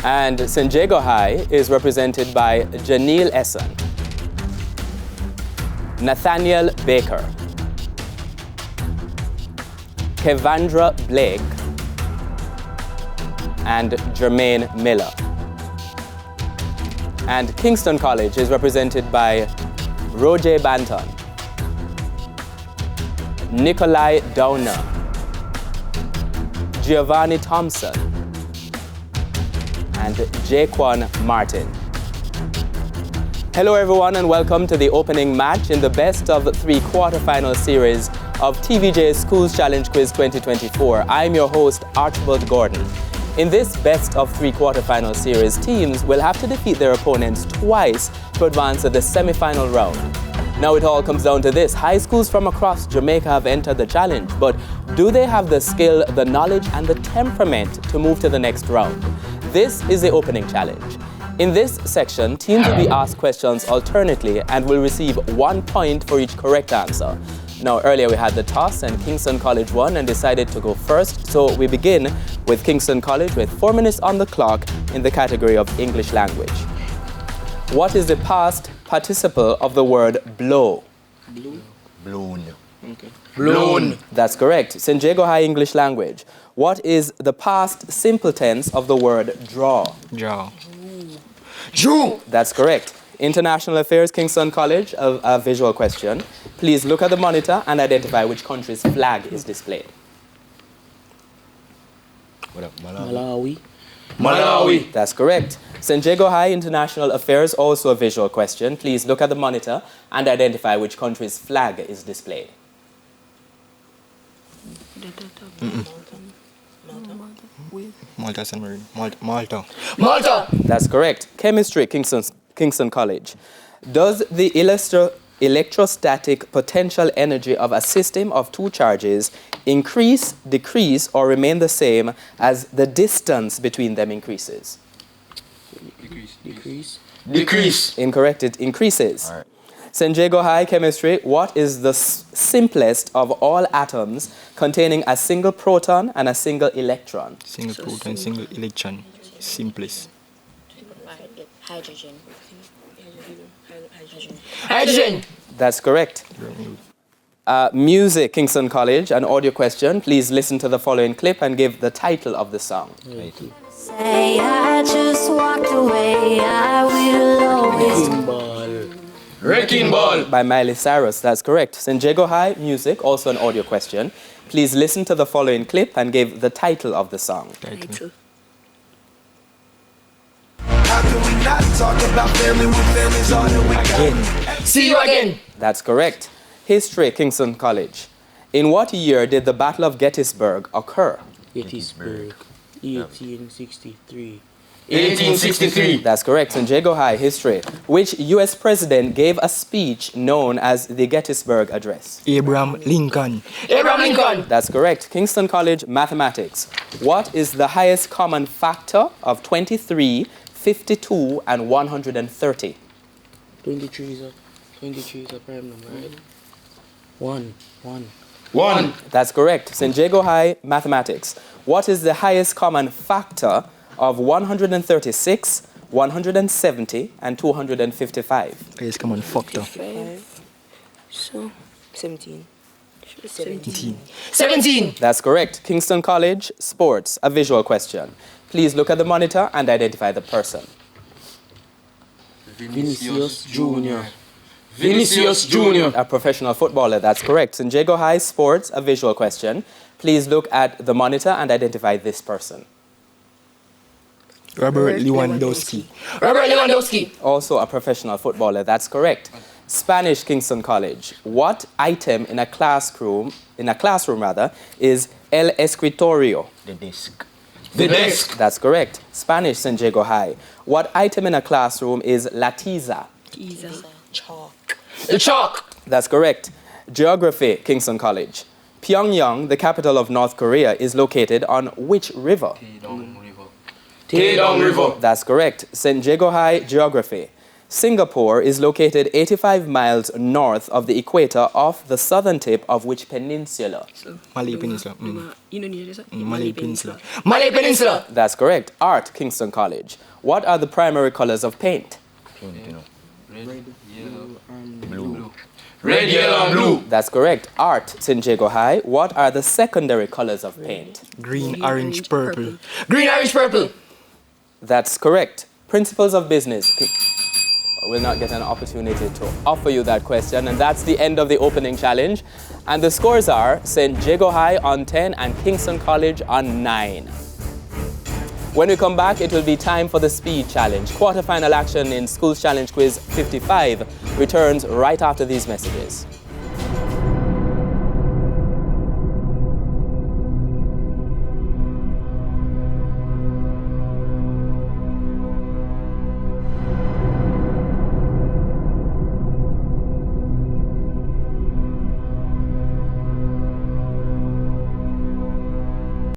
And St. Jago High is represented by Janelle Essen, Nathaniel Baker, Kevandra Blake, and Jermaine Miller. And Kingston College is represented by Roger Banton, Nikolai Downer, Giovanni Thompson, and Jaquan Martin. Hello everyone and welcome to the opening match in the best of three quarterfinal series of TVJ Schools Challenge Quiz 2024. I'm your host, Archibald Gordon. In this best of three quarterfinal series, teams will have to defeat their opponents twice to advance to the semi-final round. Now it all comes down to this. High schools from across Jamaica have entered the challenge, but do they have the skill, the knowledge, and the temperament to move to the next round? This is the opening challenge. In this section, teams will be asked questions alternately and will receive 1 point for each correct answer. Now, earlier we had the toss and Kingston College won and decided to go first. So we begin with Kingston College with 4 minutes on the clock in the category of English language. What is the past participle of the word blow? Blown. Okay. Blown. That's correct. St. Jago High English language. What is the past simple tense of the word draw? Draw. Drew. That's correct. International Affairs, Kingston College, a visual question. Please look at the monitor and identify which country's flag is displayed. What up, Malawi. Malawi. That's correct. St. Jago High International Affairs, also a visual question. Please look at the monitor and identify which country's flag is displayed. Malta, San Marino. Malta. Malta. That's correct. Chemistry, Kingston College. Does the electrostatic potential energy of a system of two charges increase, decrease, or remain the same as the distance between them increases? Decrease. Incorrect, it increases. All right. St. Jago High Chemistry, what is the simplest of all atoms containing a single proton and a single electron? Single proton, single electron. Simplest. Hydrogen. Hydrogen. That's correct. Music, Kingston College, an audio question. Please listen to the following clip and give the title of the song. Say I just walked away, I will always. Wrecking ball. By Miley Cyrus, that's correct. St. Jago High, music, also an audio question. Please listen to the following clip and give the title of the song. Title. How can we not talk about family when family's all that we got? See you again. That's correct. History, Kingston College. In what year did the Battle of Gettysburg occur? Gettysburg, 1863. 1863. That's correct. St. Jago High, history. Which U.S. president gave a speech known as the Gettysburg Address? Abraham Lincoln. Abraham Lincoln. That's correct. Kingston College, mathematics. What is the highest common factor of 23, 52, and 130? 23 is a prime number, right? One. That's correct. St. Jago High, mathematics. What is the highest common factor of 136, 170, and 255? Highest common factor. 5. So, 17. 17. That's correct. Kingston College, sports, a visual question. Please look at the monitor and identify the person. Vinicius Jr. Vinicius Jr. A professional footballer, that's correct. St. Jago High, sports, a visual question. Please look at the monitor and identify this person. Robert Lewandowski. Robert Lewandowski. Also a professional footballer, that's correct. Spanish, Kingston College. What item in a classroom is el escritorio? The desk. The desk. That's correct. Spanish, St. Jago High. What item in a classroom is la tiza? Chalk. The chalk. That's correct. Geography, Kingston College. Pyongyang, the capital of North Korea, is located on which river? Taedong River. That's correct. St. Jago High, geography. Singapore is located 85 miles north of the equator off the southern tip of which peninsula? Malay Peninsula. Indonesia. Malay Peninsula. Malay Peninsula. That's correct. Art, Kingston College. What are the primary colors of paint? Red, yellow, and blue. That's correct. Art, St. Jago High. What are the secondary colors of paint? Green, orange, purple. Green, orange, purple. That's correct. Principles of business. Will not get an opportunity to offer you that question, and that's the end of the opening challenge. And the scores are St. Jago High on 10 and Kingston College on 9. When we come back, it will be time for the speed challenge. Quarterfinal action in Schools Challenge Quiz 55 returns right after these messages.